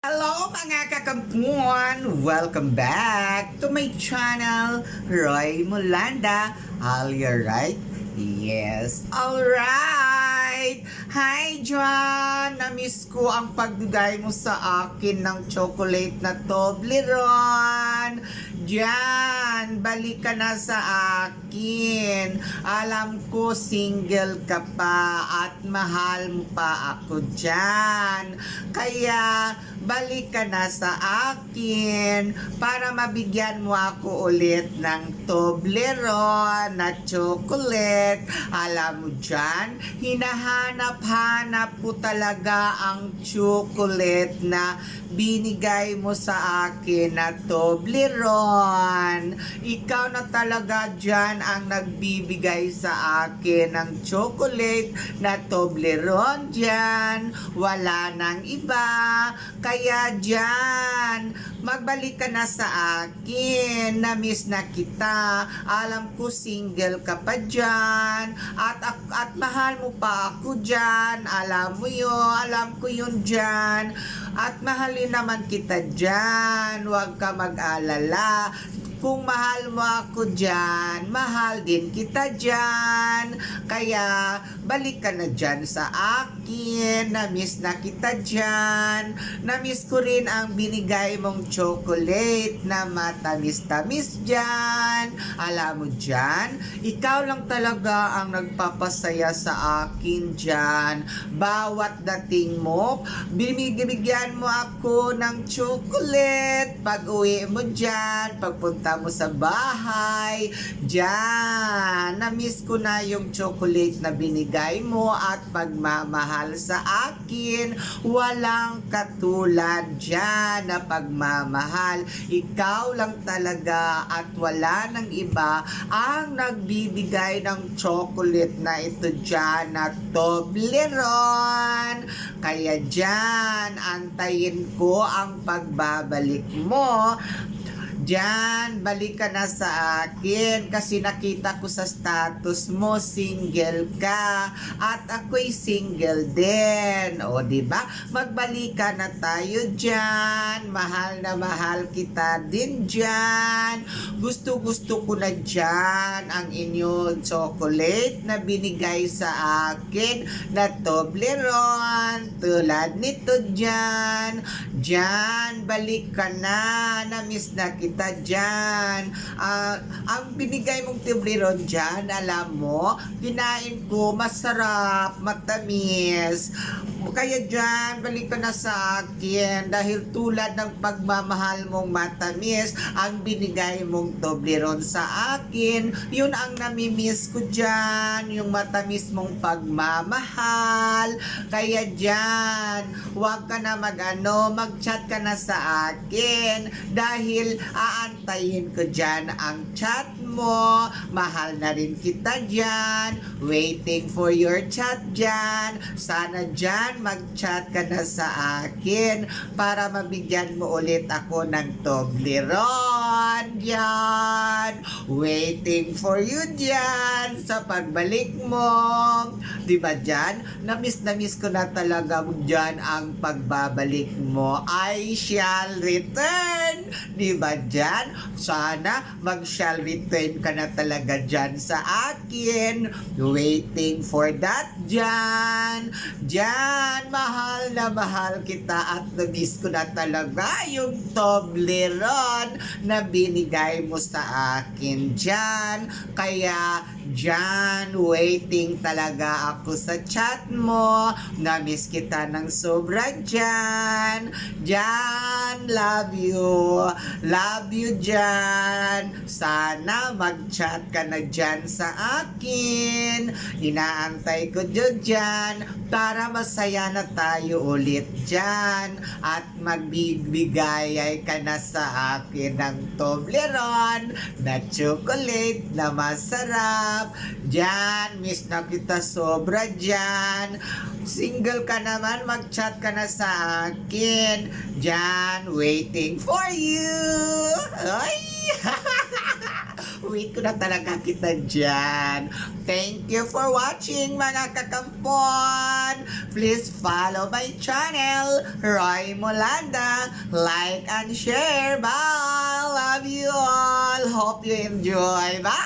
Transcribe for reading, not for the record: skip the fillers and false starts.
Hello mga kakampuan! Welcome back to my channel, Roy Molanda. All you right? Yes, alright! Hi John! Namiss ko ang pagbigay mo sa akin ng chocolate na Toblerone. Diyan, balik ka na sa akin. Alam ko single ka pa at mahal mo pa ako dyan. Kaya balik ka na sa akin para mabigyan mo ako ulit ng Toblerone na chocolate. Alam mo dyan, hinahanap-hanap ko talaga ang chocolate na binigay mo sa akin na Toblerone. Ikaw na talaga dyan ang nagbibigay sa akin ng chocolate na Toblerone dyan. Wala nang iba. Kaya dyan, magbalik ka na sa akin. Namiss na kita. Alam ko single ka pa dyan. At mahal mo pa ako dyan. Alam mo yun. Alam ko yun dyan. At mahalin naman kita dyan. Huwag ka mag-alala. Kung mahal mo ako dyan, mahal din kita dyan. Kaya, balik ka na dyan sa akin. Namiss na kita dyan. Namiss ko rin ang binigay mong chocolate na matamis-tamis dyan. Alam mo dyan, ikaw lang talaga ang nagpapasaya sa akin dyan. Bawat dating mo, binibigyan mo ako ng chocolate. Pag uwi mo dyan, pagpunta mo sa bahay, dyan, namiss ko na yung chocolate na binigay mo at pagmamahal sa akin. Walang katulad dyan na pagmamahal. Ikaw lang talaga at wala nang iba ang nagbibigay ng chocolate na ito dyan na Toblerone. Kaya dyan, antayin ko ang pagbabalik mo. Diyan, balik ka na sa akin kasi nakita ko sa status mo, single ka at ako'y single din. O, diba? Magbalik ka na tayo diyan. Mahal na mahal kita din diyan. Gusto ko na diyan ang inyong chocolate na binigay sa akin na Toblerone. Tulad nito diyan. Diyan, balik ka na. Namiss na kita dyan. Ang binigay mong Toblerone dyan, alam mo, kinain ko, masarap, matamis. Kaya dyan, balik ka na sa akin dahil tulad ng pagmamahal mong matamis, ang binigay mong Toblerone sa akin, yun ang namimiss ko dyan, yung matamis mong pagmamahal. Kaya dyan, huwag ka na mag-chat ka na sa akin dahil aantayin ko dyan ang chat mo. Mahal na rin kita dyan. Waiting for your chat dyan. Sana dyan mag-chat ka na sa akin para mabigyan mo ulit ako ng Toblerone dyan. Waiting for you dyan sa pagbalik mo. Diba dyan? Namiss ko na talaga dyan ang pagbabalik mo. I shall return. Diba dyan? Sana mag-shall return ka na talaga dyan sa akin. Waiting for that dyan. Dyan, mahal na mahal kita at namiss ko na talaga yung Toblerone na binigay mo sa akin dyan. Kaya dyan, waiting talaga ako sa chat mo. Namiss kita ng sobra dyan. Dyan, love you. Love you dyan. Sana mag-chat ka na dyan sa akin. Inaantay ko dyan para masaya na tayo ulit dyan. At magbibigay ka na sa akin ng Toblerone na chocolate na masarap. Dyan, miss na kita sobra dyan. Single ka naman, mag-chat ka na sa akin. Dyan, waiting for you. Ay! Wait ko na talaga kita dyan. Thank you for watching mga kakampon. Please follow my channel, Roy Molanda. Like and share. Bye! Love you all. Hope you enjoy. Bye!